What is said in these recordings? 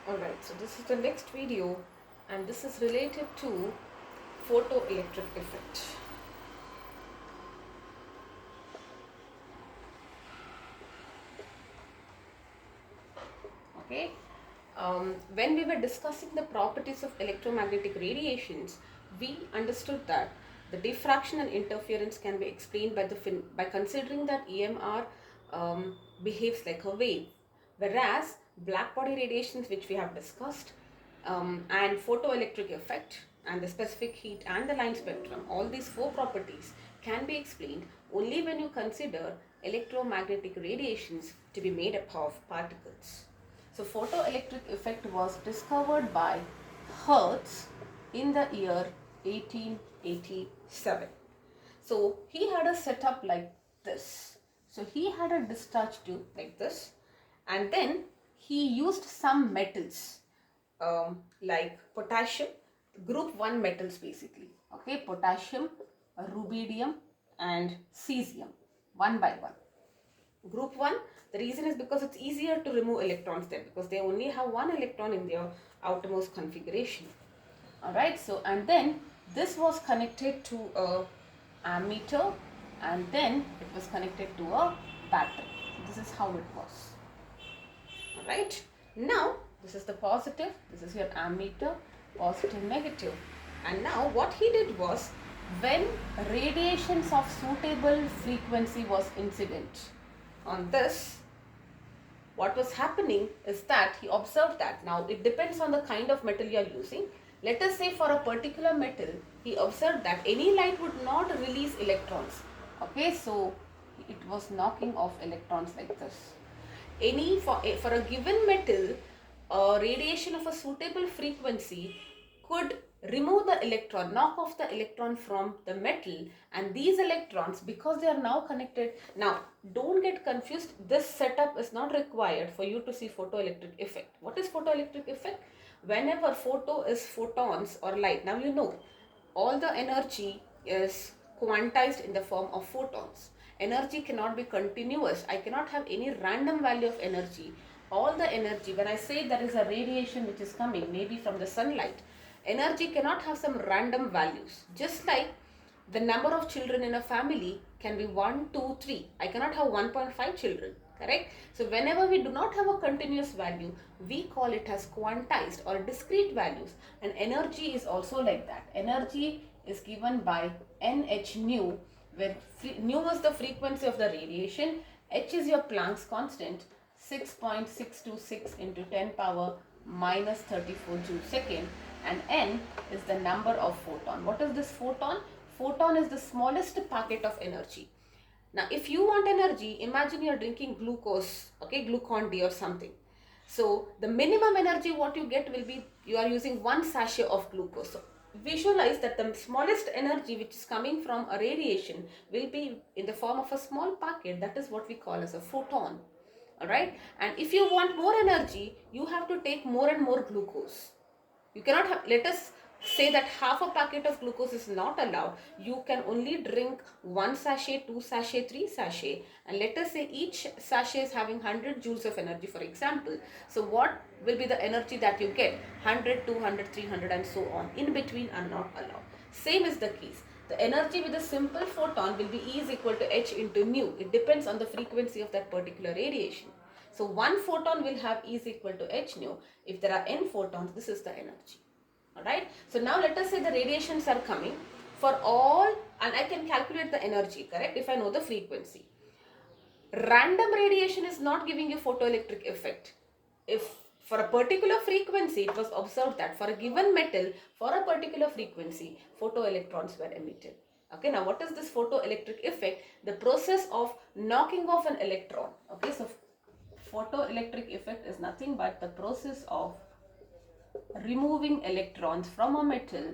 Alright, so this is the next video and this is related to photoelectric effect. Okay, when we were discussing the properties of electromagnetic radiations, we understood that the diffraction and interference can be explained by considering that EMR behaves like a wave, whereas black body radiations, which we have discussed, and photoelectric effect and the specific heat and the line spectrum, all these four properties can be explained only when you consider electromagnetic radiations to be made up of particles. So photoelectric effect was discovered by Hertz in the year 1887. So he had a setup like this. So he had a discharge tube like this, and then he used some metals like potassium, group 1 metals basically. Okay, potassium, rubidium and cesium, one by one. Group 1, the reason is because it's easier to remove electrons there because they only have one electron in their outermost configuration. Alright, so and then this was connected to a ammeter and then it was connected to a battery. This is how it was. Alright, now this is the positive, this is your ammeter, positive, negative. And now what he did was, when radiations of suitable frequency was incident on this, what was happening is that he observed that now it depends on the kind of metal you are using. Let us say for a particular metal, he observed that any light would not release electrons. Okay, so it was knocking off electrons like this. For a given metal, a radiation of a suitable frequency could remove the electron, knock off the electron from the metal, and these electrons, because they are now connected, now don't get confused, this setup is not required for you to see photoelectric effect. What is photoelectric effect? Whenever photo is photons or light, now you know all the energy is quantized in the form of photons. Energy cannot be continuous. I cannot have any random value of energy. All the energy, when I say there is a radiation which is coming maybe from the sunlight, energy cannot have some random values. Just like the number of children in a family can be 1, 2, 3. I cannot have 1.5 children, correct? So whenever we do not have a continuous value, we call it as quantized or discrete values. And energy is also like that. Energy is given by nh nu, where nu is the frequency of the radiation, h is your Planck's constant, 6.626 into 10 power minus 34 joule second, and n is the number of photon. What is this photon? Photon is the smallest packet of energy. Now if you want energy, imagine you are drinking glucose, okay, glucon D or something. So the minimum energy what you get will be, you are using one sachet of glucose. So visualize that the smallest energy which is coming from a radiation will be in the form of a small packet. That is what we call as a photon. Alright, and if you want more energy, you have to take more and more glucose. You cannot have, let us say that half a packet of glucose is not allowed. You can only drink 1 sachet, 2 sachet, 3 sachet, and let us say each sachet is having 100 joules of energy, for example. So what will be the energy that you get? 100, 200, 300 and so on. In between are not allowed. Same is the case. The energy with a simple photon will be E is equal to h into nu. It depends on the frequency of that particular radiation. So one photon will have E is equal to h nu. If there are n photons, this is the energy. Alright. So now let us say the radiations are coming for all, and I can calculate the energy, correct, if I know the frequency. Random radiation is not giving you photoelectric effect. If for a particular frequency, it was observed that for a given metal, for a particular frequency, photoelectrons were emitted. Okay, now what is this photoelectric effect? The process of knocking off an electron. Okay, so photoelectric effect is nothing but the process of removing electrons from a metal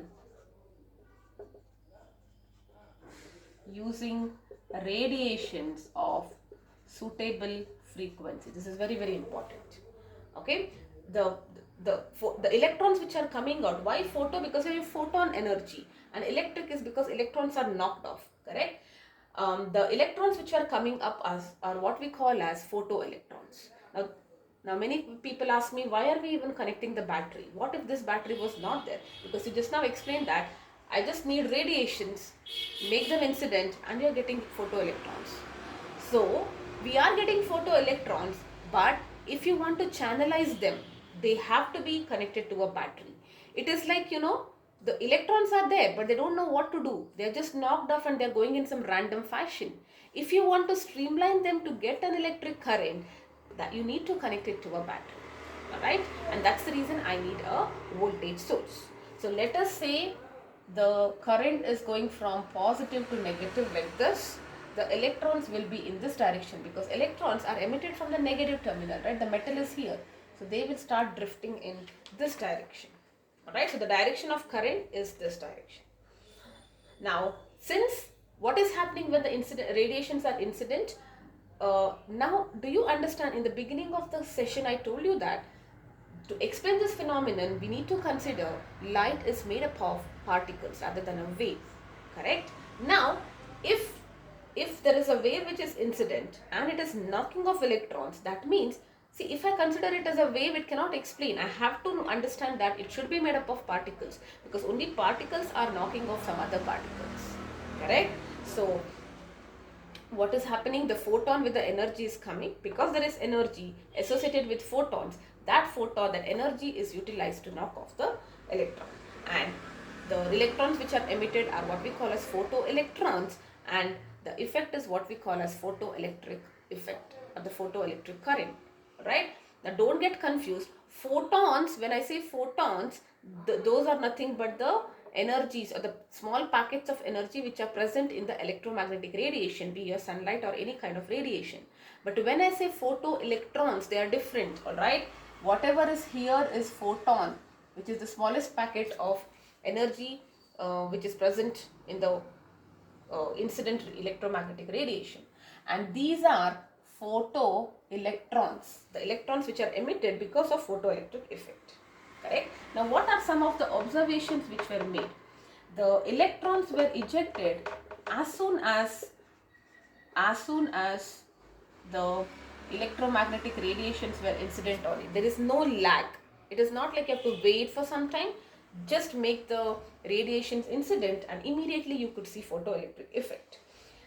using radiations of suitable frequency. This is very, very important. Okay, the electrons which are coming out, why photo? Because you have photon energy, and electric is because electrons are knocked off, correct? The electrons which are coming up are what we call as photoelectrons. Now Now many people ask me, why are we even connecting the battery? What if this battery was not there? Because you just now explained that I just need radiations, make them incident, and you're getting photoelectrons. So we are getting photoelectrons, but if you want to channelize them, they have to be connected to a battery. It is like, the electrons are there, but they don't know what to do. They're just knocked off and they're going in some random fashion. If you want to streamline them to get an electric current, that you need to connect it to a battery. Alright, and that's the reason I need a voltage source. So let us say the current is going from positive to negative like this. The electrons will be in this direction because electrons are emitted from the negative terminal, right? The metal is here, so they will start drifting in this direction. Alright, so the direction of current is this direction. Now, since what is happening when the radiations are incident, now do you understand? In the beginning of the session I told you that to explain this phenomenon we need to consider light is made up of particles rather than a wave, correct? Now if there is a wave which is incident and it is knocking off electrons, that means, see, if I consider it as a wave, it cannot explain. I have to understand that it should be made up of particles because only particles are knocking off some other particles, correct? So what is happening? The photon with the energy is coming. Because there is energy associated with photons, that energy is utilized to knock off the electron, and the electrons which are emitted are what we call as photoelectrons, and the effect is what we call as photoelectric effect or the photoelectric current, right? Now don't get confused. Photons, when I say photons, those are nothing but the energies or the small packets of energy which are present in the electromagnetic radiation, be it sunlight or any kind of radiation. But when I say photoelectrons, they are different, alright? Whatever is here is photon, which is the smallest packet of energy which is present in the incident electromagnetic radiation, and these are photoelectrons, the electrons which are emitted because of photoelectric effect, correct? Now what are some of the observations which were made? The electrons were ejected as soon as the electromagnetic radiations were incident on it. There is no lag. It is not like you have to wait for some time. Just make the radiations incident and immediately you could see photoelectric effect.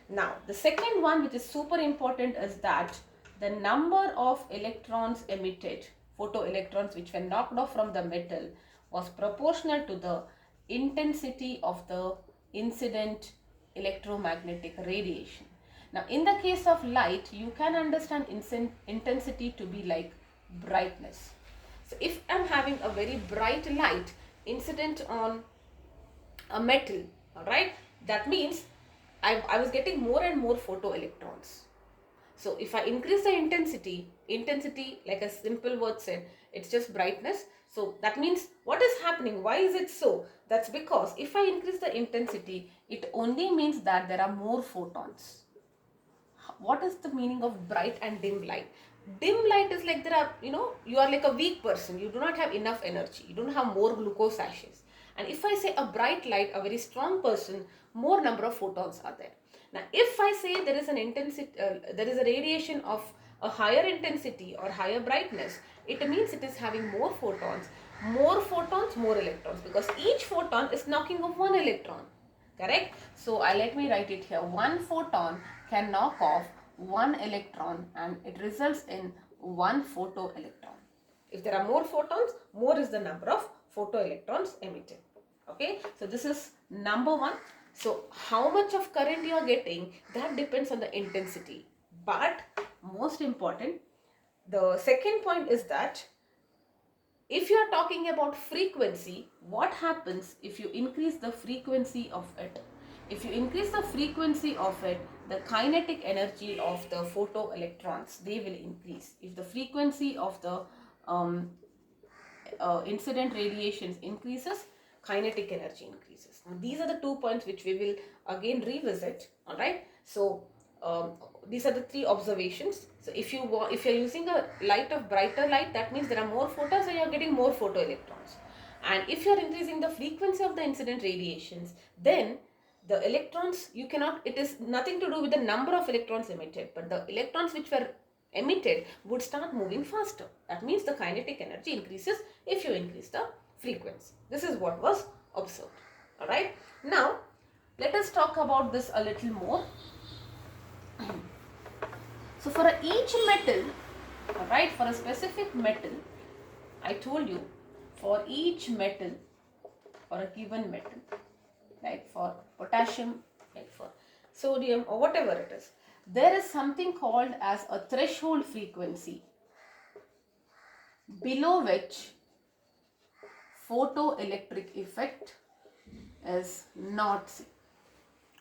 Now the second one, which is super important, is that the number of electrons emitted, photoelectrons which were knocked off from the metal, was proportional to the intensity of the incident electromagnetic radiation. Now in the case of light, you can understand intensity to be like brightness. So if I'm having a very bright light incident on a metal, alright, that means I was getting more and more photoelectrons. So if I increase the intensity, like a simple word said, it's just brightness. So that means what is happening? Why is it so? That's because if I increase the intensity, it only means that there are more photons. What is the meaning of bright and dim light? Dim light is like there are, you are like a weak person. You do not have enough energy. You don't have more glucose ashes. And if I say a bright light, a very strong person, more number of photons are there. Now, if I say there is an intensity, there is a radiation of a higher intensity or higher brightness, it means it is having more photons, more electrons, because each photon is knocking off one electron. Correct? So let me write it here. One photon can knock off one electron and it results in one photoelectron. If there are more photons, more is the number of photoelectrons emitted. Okay, so this is number one. So how much of current you are getting, that depends on the intensity. But most important, the second point is that if you are talking about frequency, what happens if you increase the frequency of it? If you increase the frequency of it, the kinetic energy of the photoelectrons, they will increase. If the frequency of the incident radiations increases, kinetic energy increases. Now, these are the 2 points which we will again revisit. All right. So these are the 3 observations. So if you're using a light of brighter light, that means there are more photons and you're getting more photoelectrons. And if you're increasing the frequency of the incident radiations, then the electrons, it is nothing to do with the number of electrons emitted, but the electrons which were emitted would start moving faster. That means the kinetic energy increases if you increase the frequency. This is what was observed. Alright. Now, let us talk about this a little more. So, for each metal, alright, for a specific metal, I told you, for each metal, for a given metal, like for potassium, like for sodium or whatever it is, there is something called as a threshold frequency below which photoelectric effect is not seen.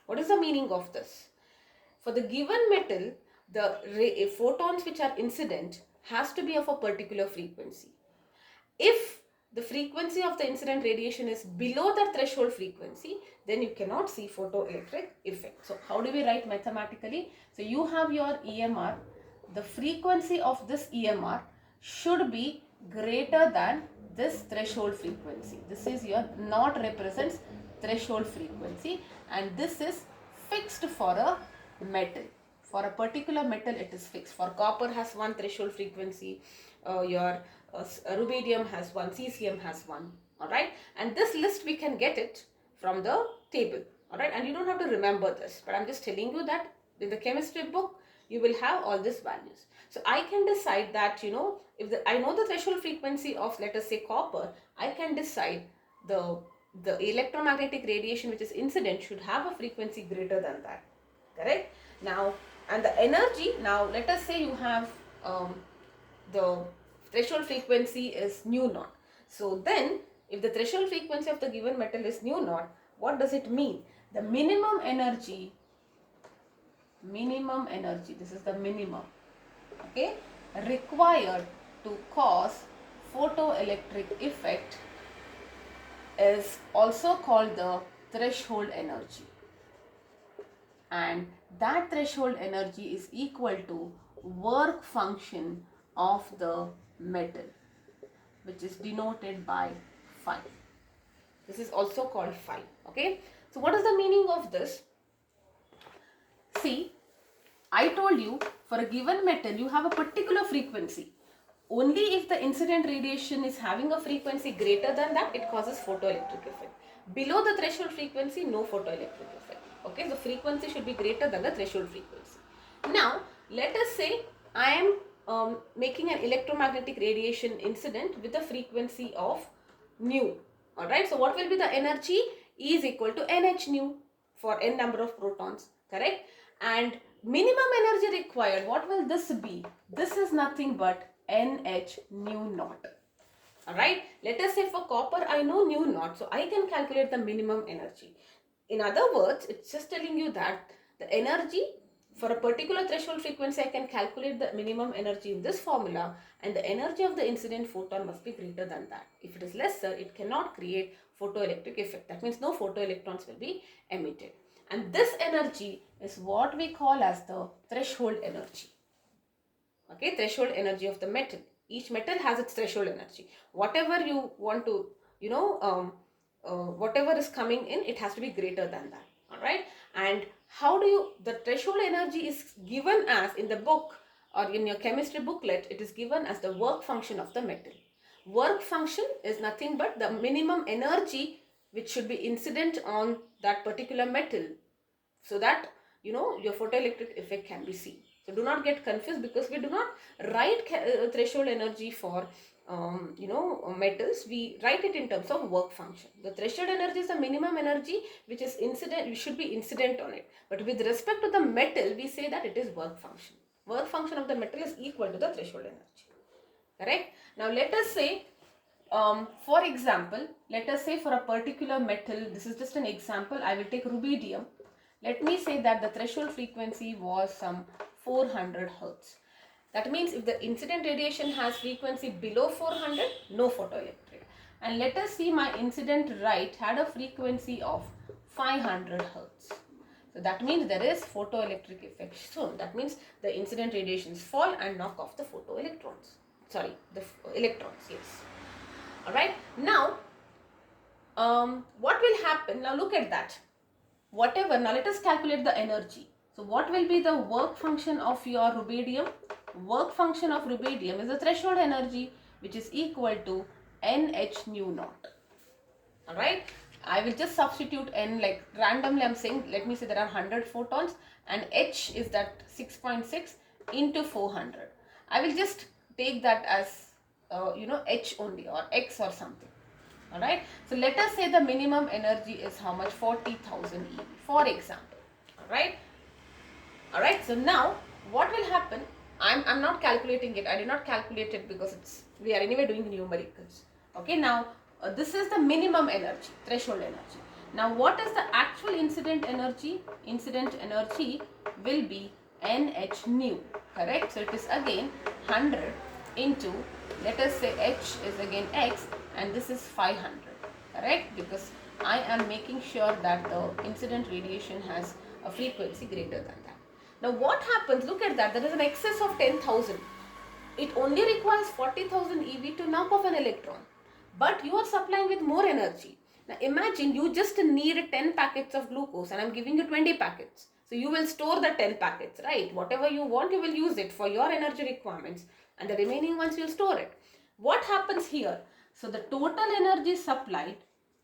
What is the meaning of this? For the given metal, the photons which are incident has to be of a particular frequency. If the frequency of the incident radiation is below the threshold frequency, then you cannot see photoelectric effect. So how do we write mathematically? So you have your EMR. The frequency of this EMR should be greater than this threshold frequency. This is your naught represents threshold frequency, and this is fixed for a metal. For a particular metal it is fixed. For copper has one threshold frequency, your rubidium has one, cesium has one. Alright, and this list we can get it from the table. Alright, and you don't have to remember this, but I'm just telling you that in the chemistry book you will have all these values. So I can decide that, you know, if I know the threshold frequency of, let us say, copper, I can decide the electromagnetic radiation which is incident should have a frequency greater than that. Correct? Now, and the energy, now let us say you have the threshold frequency is nu naught. So then, if the threshold frequency of the given metal is nu naught, what does it mean? The minimum energy, this is the minimum, okay, required to cause photoelectric effect is also called the threshold energy. And that threshold energy is equal to work function of the metal, which is denoted by phi. This is also called phi. Okay. So what is the meaning of this? See, I told you for a given metal you have a particular frequency. Only if the incident radiation is having a frequency greater than that, it causes photoelectric effect. Below the threshold frequency, no photoelectric effect. Okay, the frequency should be greater than the threshold frequency. Now, let us say I am making an electromagnetic radiation incident with a frequency of nu. Alright, so what will be the energy? E is equal to NH nu for n number of protons. Correct? And minimum energy required, what will this be? This is nothing but NH nu naught. Alright, let us say for copper I know nu naught, so I can calculate the minimum energy. In other words, it's just telling you that the energy for a particular threshold frequency, I can calculate the minimum energy in this formula, and the energy of the incident photon must be greater than that. If it is lesser, it cannot create photoelectric effect. That means no photoelectrons will be emitted. And this energy is what we call as the threshold energy. Okay, threshold energy of the metal. Each metal has its threshold energy. Whatever you want to, you know, whatever is coming in, it has to be greater than that. Alright, and how do you, the threshold energy is given as in the book or in your chemistry booklet, it is given as the work function of the metal. Work function is nothing but the minimum energy which should be incident on that particular metal, so that, you know, your photoelectric effect can be seen. So do not get confused, because we do not write threshold energy for metals. We write it in terms of work function. The threshold energy is the minimum energy which is incident, we should be incident on it. But with respect to the metal, we say that it is work function. Work function of the metal is equal to the threshold energy. Correct? Now let us say, for example, let us say for a particular metal, this is just an example, I will take rubidium. Let me say that the threshold frequency was some 400 Hertz. That means if the incident radiation has frequency below 400, no photoelectric. And let us see my incident right had a frequency of 500 Hertz. So that means there is photoelectric effect. So that means the incident radiations fall and knock off the photoelectrons. Sorry, the electrons, yes. Alright, now what will happen? Now look at that. Whatever, now let us calculate the energy. So what will be the work function of your rubidium? Work function of rubidium is the threshold energy, which is equal to NH nu naught. Alright, I will just substitute N, like randomly I'm saying, let me say there are 100 photons and H is that 6.6 into 400. I will just take that as H only, or X or something. Alright, so let us say the minimum energy is how much? 40,000 eV, for example. Alright, so now what will happen? I'm not calculating it. I did not calculate it because we are anyway doing numericals. Okay, now this is the minimum energy, threshold energy. Now what is the actual incident energy? Incident energy will be NH nu, correct? So it is again 100 into, let us say H is again X, and this is 500, correct? Because I am making sure that the incident radiation has a frequency greater than that. Now what happens, look at that, there is an excess of 10,000. It only requires 40,000 eV to knock off an electron, but you are supplying with more energy. Now imagine you just need 10 packets of glucose and I am giving you 20 packets. So you will store the 10 packets, right? Whatever you want, you will use it for your energy requirements, and the remaining ones you will store it. What happens here? So the total energy supplied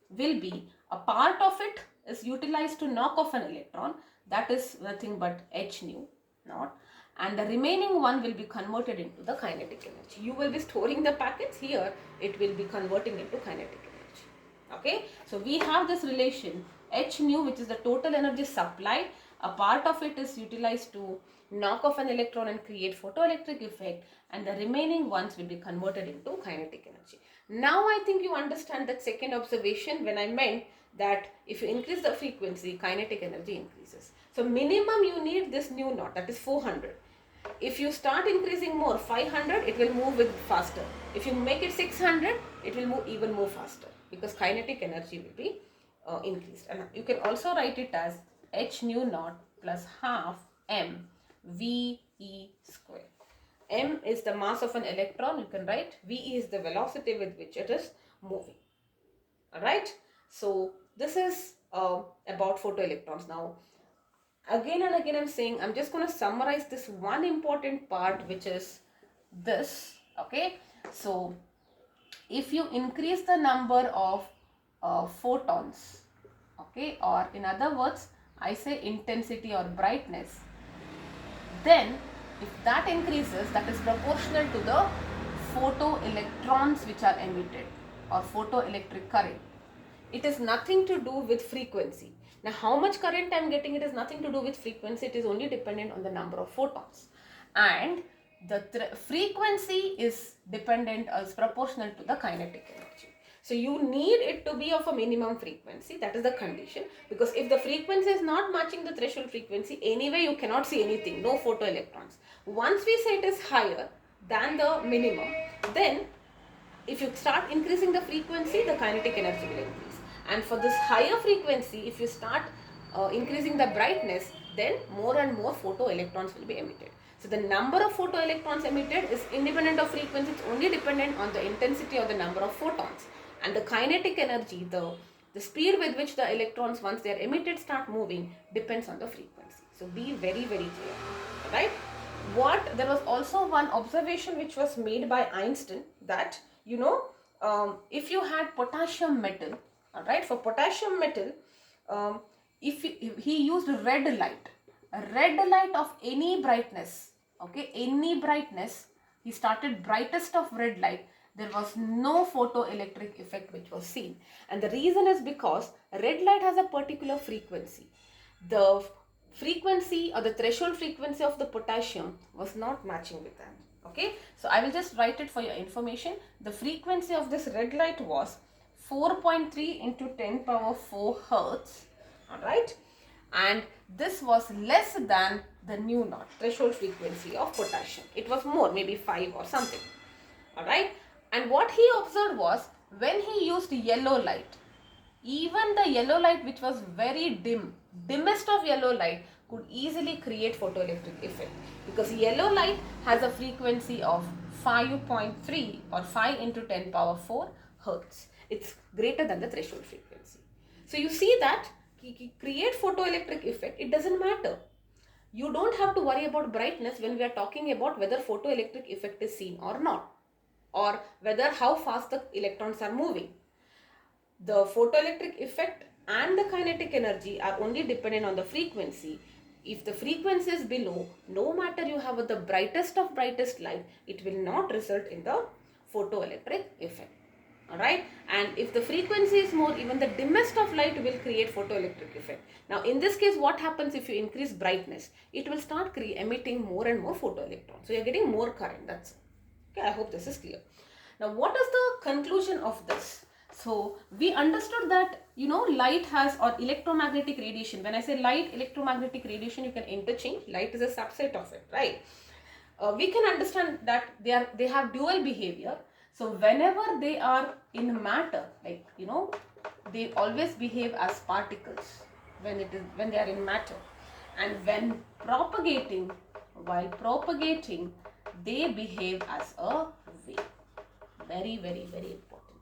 will be, a part of it is utilized to knock off an electron, that is nothing but H nu naught, and the remaining one will be converted into the kinetic energy. You will be storing the packets here, it will be converting into kinetic energy. Okay, so we have this relation H nu, which is the total energy supplied, a part of it is utilized to knock off an electron and create photoelectric effect, and the remaining ones will be converted into kinetic energy. Now I think you understand that second observation when I meant that if you increase the frequency, kinetic energy increases. So minimum you need this nu naught, that is 400. If you start increasing more, 500, it will move with faster. If you make it 600, it will move even more faster because kinetic energy will be increased. And you can also write it as H nu naught plus half m v e square. M is the mass of an electron, you can write. V is the velocity with which it is moving. Alright, so this is about photoelectrons. Now again and again I'm saying, I'm just going to summarize this one important part, which is this. Okay, so if you increase the number of photons, okay, or in other words I say intensity or brightness, then if that increases, that is proportional to the photoelectrons which are emitted or photoelectric current. It is nothing to do with frequency. Now how much current I am getting, it is nothing to do with frequency, it is only dependent on the number of photons, and the frequency is dependent as proportional to the kinetic energy. So you need it to be of a minimum frequency, that is the condition, because if the frequency is not matching the threshold frequency, anyway you cannot see anything, no photoelectrons. Once we say it is higher than the minimum, then if you start increasing the frequency, the kinetic energy will increase. And for this higher frequency, if you start increasing the brightness, then more and more photoelectrons will be emitted. So the number of photoelectrons emitted is independent of frequency, it's only dependent on the intensity or the number of photons. And the kinetic energy, the speed with which the electrons, once they are emitted, start moving, depends on the frequency. So be very, very clear, right? There was also one observation which was made by Einstein, that if you had potassium metal, all right, for potassium metal, if he used a red light of any brightness, okay, any brightness, he started brightest of red light, there was no photoelectric effect which was seen. And the reason is because red light has a particular frequency. The frequency or the threshold frequency of the potassium was not matching with that. Okay, so I will just write it for your information. The frequency of this red light was 4.3 into 10 power 4 hertz. Alright, and this was less than the nu naught, threshold frequency of potassium. It was more, maybe 5 or something. Alright, and what he observed was, when he used yellow light, even the yellow light which was very dim, dimmest of yellow light, could easily create photoelectric effect, because yellow light has a frequency of 5.3 or 5 into 10 power 4 hertz. It's greater than the threshold frequency. So you see that create photoelectric effect, it doesn't matter. You don't have to worry about brightness when we are talking about whether photoelectric effect is seen or not, or whether how fast the electrons are moving. The photoelectric effect and the kinetic energy are only dependent on the frequency. If the frequency is below, no matter you have the brightest of brightest light, it will not result in the photoelectric effect. Alright, and if the frequency is more, even the dimmest of light will create photoelectric effect. Now in this case, what happens if you increase brightness? It will start emitting more and more photoelectrons. So you are getting more current. That's okay. I hope this is clear. Now what is the conclusion of this? So we understood that light has, or electromagnetic radiation. When I say light, electromagnetic radiation, you can interchange. Light is a subset of it, right? We can understand that they have dual behavior. So whenever they are in matter, like they always behave as particles when they are in matter, and while propagating, they behave as a wave. Very, very, very important.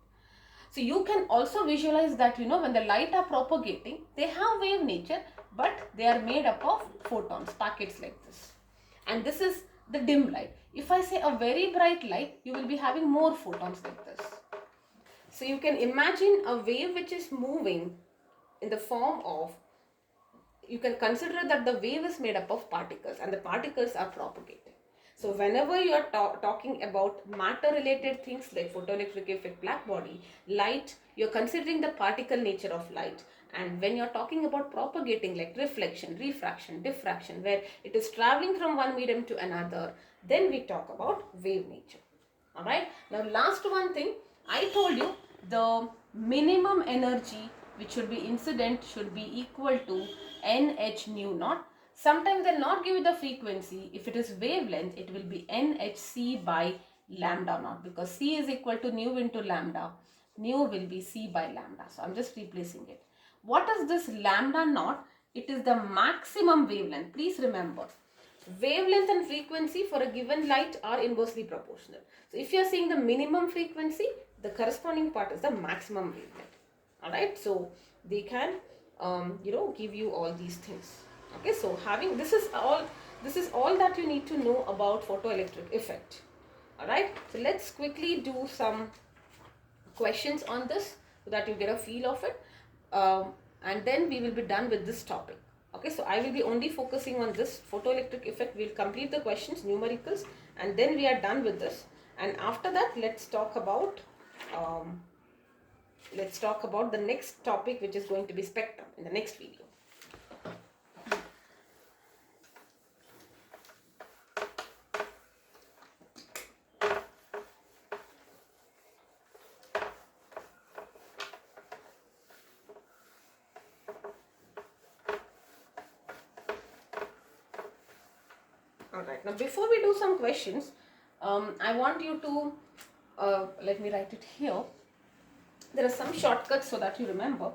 So you can also visualize that when the light are propagating, they have wave nature, but they are made up of photons, packets like this. And this is the dim light. If I say a very bright light, you will be having more photons like this. So you can imagine a wave which is moving in the form of, you can consider that the wave is made up of particles, and the particles are propagating. So whenever you are talking about matter related things like photoelectric effect, black body, light, you're considering the particle nature of light. And when you're talking about propagating, like reflection, refraction, diffraction, where it is traveling from one medium to another, then we talk about wave nature. Alright, now last one thing, I told you the minimum energy which should be incident should be equal to nh nu naught. Sometimes they'll not give you the frequency. If it is wavelength, it will be nhc by lambda naught, because c is equal to nu into lambda. Nu will be c by lambda. So I'm just replacing it. What is this lambda naught? It is the maximum wavelength. Please remember, wavelength and frequency for a given light are inversely proportional. So if you are seeing the minimum frequency, the corresponding part is the maximum wavelength. Alright, so they can give you all these things. Okay, so having this is all that you need to know about photoelectric effect. Alright, so let's quickly do some questions on this so that you get a feel of it, and then we will be done with this topic. Okay, so I will be only focusing on this photoelectric effect. We'll complete the questions, numericals, and then we are done with this. And after that, let's talk about the next topic, which is going to be spectrum, in the next video. Alright, now before we do some questions, I want you to, let me write it here. There are some shortcuts so that you remember.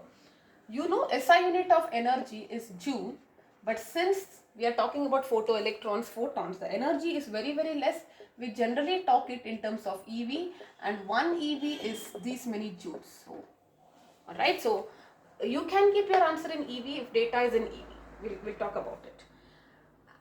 SI unit of energy is joule, but since we are talking about photoelectrons, photons, the energy is very, very less. We generally talk it in terms of EV, and 1 EV is these many joules. So, alright, so you can keep your answer in EV if data is in EV. We'll talk about it.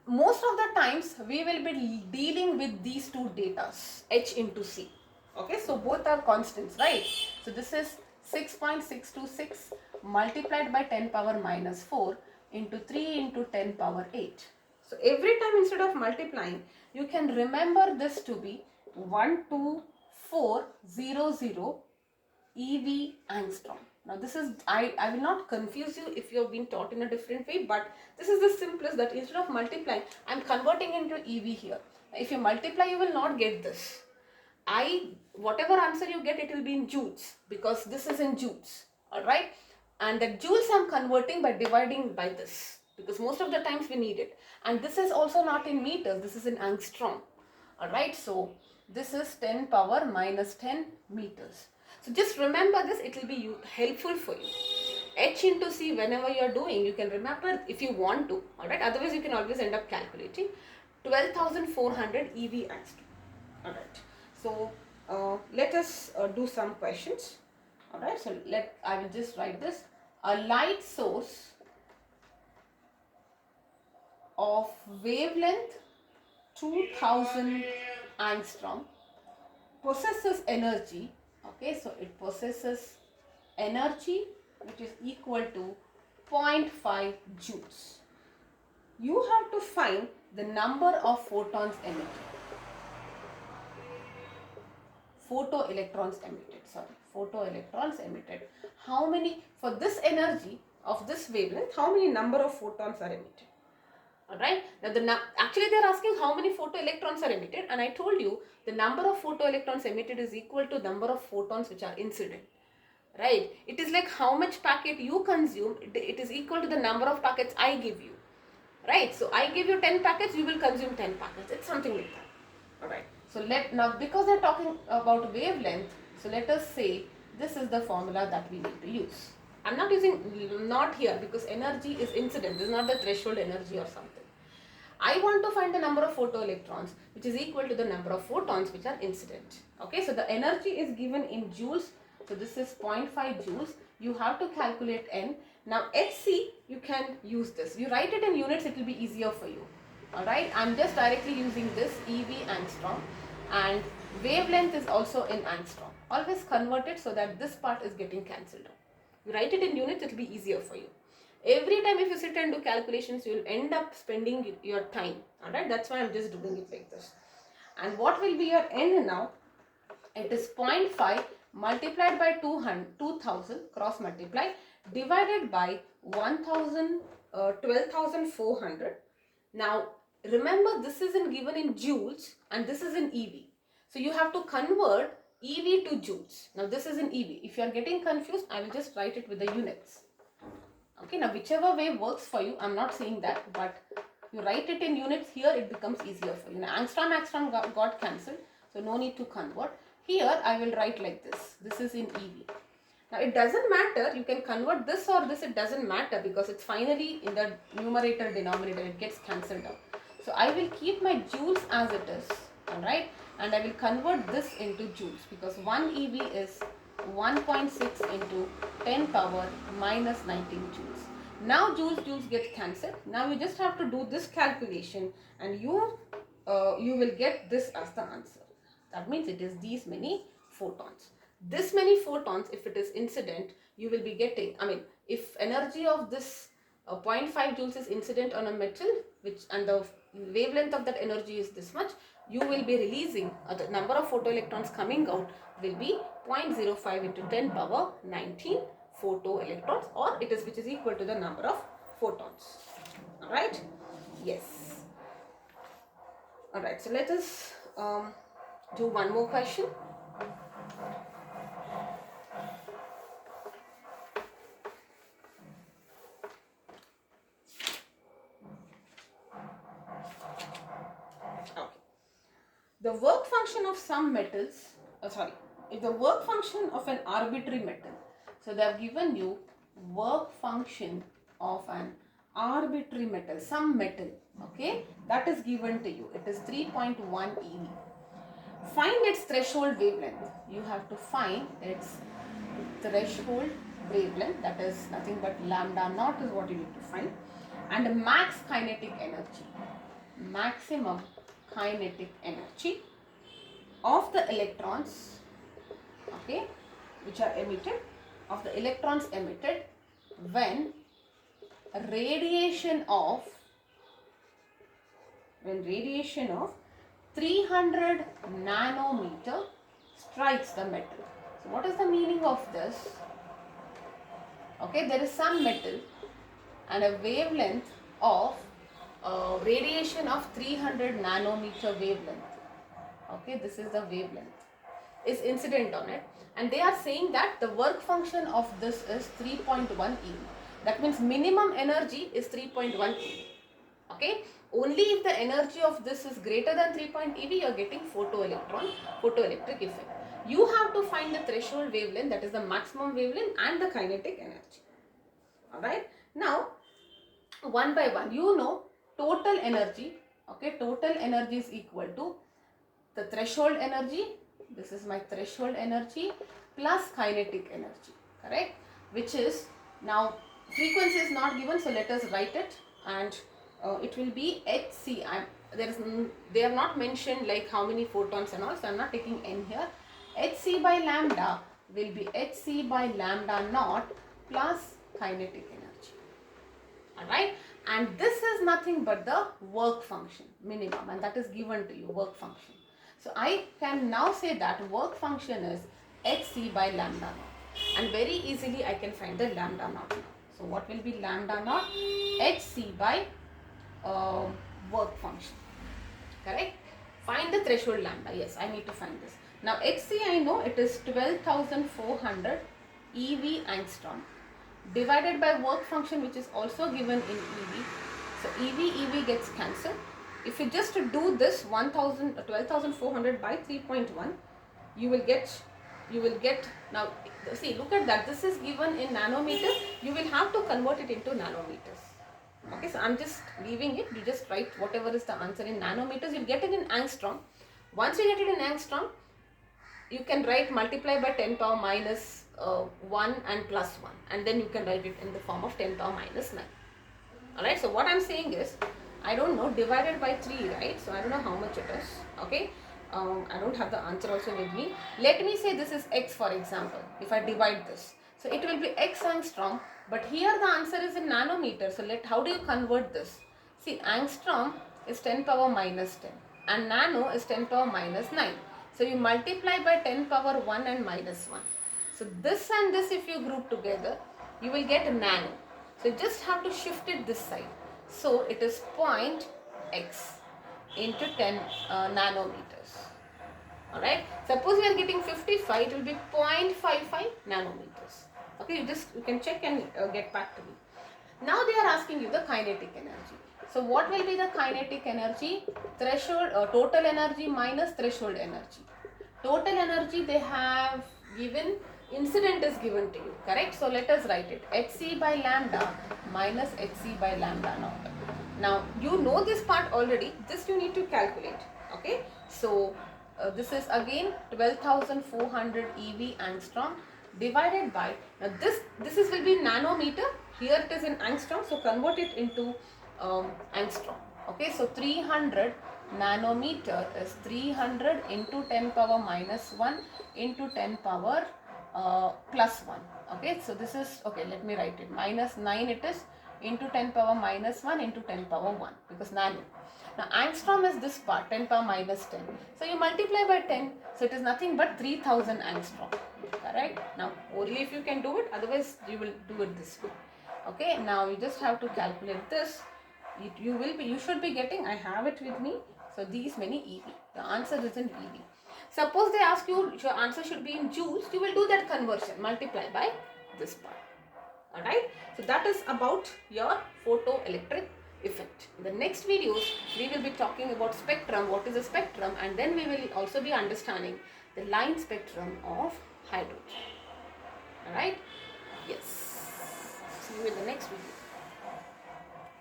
Most of the times we will be dealing with these two datas, H into C. Okay, so both are constants, right? So this is 6.626 multiplied by 10 power minus 4 into 3 into 10 power 8. So every time instead of multiplying, you can remember this to be 12400 EV angstrom. Now this is, I will not confuse you if you have been taught in a different way, but this is the simplest, that instead of multiplying, I am converting into EV here. If you multiply, you will not get this. Whatever answer you get, it will be in joules, because this is in joules. Alright, and the joules I am converting by dividing by this, because most of the times we need it. And this is also not in meters, this is in angstrom. Alright, so this is 10 power minus 10 meters. So just remember this, it will be helpful for you. H into C, whenever you are doing, you can remember if you want to. Alright, otherwise you can always end up calculating. 12,400 EV angstrom. Alright, so let us do some questions. Alright, so I will just write this. A light source of wavelength 2000 angstrom possesses energy. Okay, so it possesses energy which is equal to 0.5 joules. You have to find the number of photons emitted. Photoelectrons emitted. How many, for this energy of this wavelength, how many number of photons are emitted? Alright, now actually they are asking how many photoelectrons are emitted, and I told you the number of photoelectrons emitted is equal to number of photons which are incident. Right, it is like how much packet you consume, it is equal to the number of packets I give you. Right, so I give you 10 packets, you will consume 10 packets. It's something like that. Alright, so now because they're talking about wavelength, so let us say this is the formula that we need to use. I'm not using not here because energy is incident. This is not the threshold energy or something. I want to find the number of photoelectrons which is equal to the number of photons which are incident. Okay, so the energy is given in joules. So this is 0.5 joules. You have to calculate N. Now HC, you can use this. You write it in units, it will be easier for you. Alright, I'm just directly using this EV angstrom, and wavelength is also in angstrom. Always convert it so that this part is getting cancelled out. You write it in units, it will be easier for you. Every time if you sit and do calculations, you will end up spending your time. Alright, that's why I'm just doing it like this. And what will be your N now? It is 0.5 multiplied by 2000 cross multiply divided by 12,400. Now remember, this is given in joules and this is in EV. So you have to convert EV to joules. Now this is in EV. If you are getting confused, I will just write it with the units. Okay, now whichever way works for you, I'm not saying that, but you write it in units, here it becomes easier for you. Now angstrom got cancelled, so no need to convert. Here I will write like this. This is in EV. Now it doesn't matter, you can convert this or this, it doesn't matter because it's finally in the numerator denominator, it gets cancelled out. So I will keep my joules as it is, alright, and I will convert this into joules because 1 EV is 1.6 into 10 power minus 19 joules. Now joules get cancelled. Now you just have to do this calculation and you will get this as the answer. That means it is these many photons. This many photons, if it is incident, you will be getting, if energy of this 0.5 joules is incident on a metal, and the wavelength of that energy is this much, you will be releasing, the number of photoelectrons coming out will be 0.05 into 10 power 19 photoelectrons, or which is equal to the number of photons. Alright? Yes. Alright, so let us do one more question. The work function of some metals, the work function of an arbitrary metal. So they have given you work function of an arbitrary metal, some metal, okay, that is given to you. It is 3.1 eV. Find its threshold wavelength. You have to find its threshold wavelength, that is nothing but lambda naught is what you need to find, and max kinetic energy, maximum kinetic energy of the electrons, okay, which are emitted, of the electrons emitted when radiation of 300 nanometer strikes the metal. So what is the meaning of this? Okay, there is some metal and a wavelength of radiation of 300 nanometer wavelength. Okay, this is the wavelength is incident on it, and they are saying that the work function of this is 3.1 eV. That means minimum energy is 3.1 eV. Okay, only if the energy of this is greater than 3.0 eV, you are getting photoelectric effect. You have to find the threshold wavelength, that is the maximum wavelength, and the kinetic energy. Alright, now one by one, you know total energy. Okay, total energy is equal to the threshold energy, this is my threshold energy, plus kinetic energy, correct, which is, now frequency is not given, so let us write it, and it will be Hc. They have not mentioned like how many photons and all, so I'm not taking n here. Hc by lambda will be Hc by lambda naught plus kinetic energy. Alright, and this is nothing but the work function minimum, and that is given to you, work function. So I can now say that work function is Hc by lambda naught, and very easily I can find the lambda naught now. So what will be lambda naught? Hc by work function. Correct? Find the threshold lambda. Yes, I need to find this. Now Hc I know it is 12,400 eV angstrom divided by work function, which is also given in eV. So eV gets cancelled. If you just do this 12,400 by 3.1, you will get now see, look at that, this is given in nanometers. You will have to convert it into nanometers. Okay, so I'm just leaving it. You just write whatever is the answer in nanometers. You'll get it in angstrom. Once you get it in angstrom, you can write multiply by 10 power minus 1 and plus 1, and then you can write it in the form of 10 power minus 9. Alright, so what I'm saying is, I don't know, divided by 3, right? So I don't know how much it is. Okay, I don't have the answer also with me. Let me say this is x, for example. If I divide this, so it will be x angstrom, but here the answer is in nanometer. So how do you convert this? See, angstrom is 10 power minus 10 and nano is 10 power minus 9. So you multiply by 10 power 1 and minus 1. So this and this, if you group together, you will get nano. So you just have to shift it this side. So it is point x into 10 nanometers. Alright. Suppose we are getting 55, it will be 0.55 nanometers. Okay, you can check and get back to me. Now they are asking you the kinetic energy. So what will be the kinetic energy? Threshold, total energy minus threshold energy. Total energy they have given, incident is given to you, correct? So let us write it. Hc by lambda minus Hc by lambda naught. Now you know this part already, this you need to calculate. Okay, so this is again 12,400 eV angstrom divided by, now this is will be nanometer, here it is in angstrom, so convert it into angstrom. Okay, so 300 nanometer is 300 into 10 power minus 1 into 10 power plus 1. Okay, so this is, okay, let me write it, minus 9 it is into 10 power minus 1 into 10 power 1, because nano. Now angstrom is this part, 10 power minus 10. So you multiply by 10, so it is nothing but 3000 angstrom. Correct? Now only if you can do it, otherwise you will do it this way. Okay, now you just have to calculate this. You should be getting, I have it with me, so these many EV. The answer is in EV. Suppose they ask you, your answer should be in joules, you will do that conversion, multiply by this part. Alright, so that is about your photoelectric effect. In the next videos, we will be talking about spectrum, what is a spectrum, and then we will also be understanding the line spectrum of hydrogen. Alright.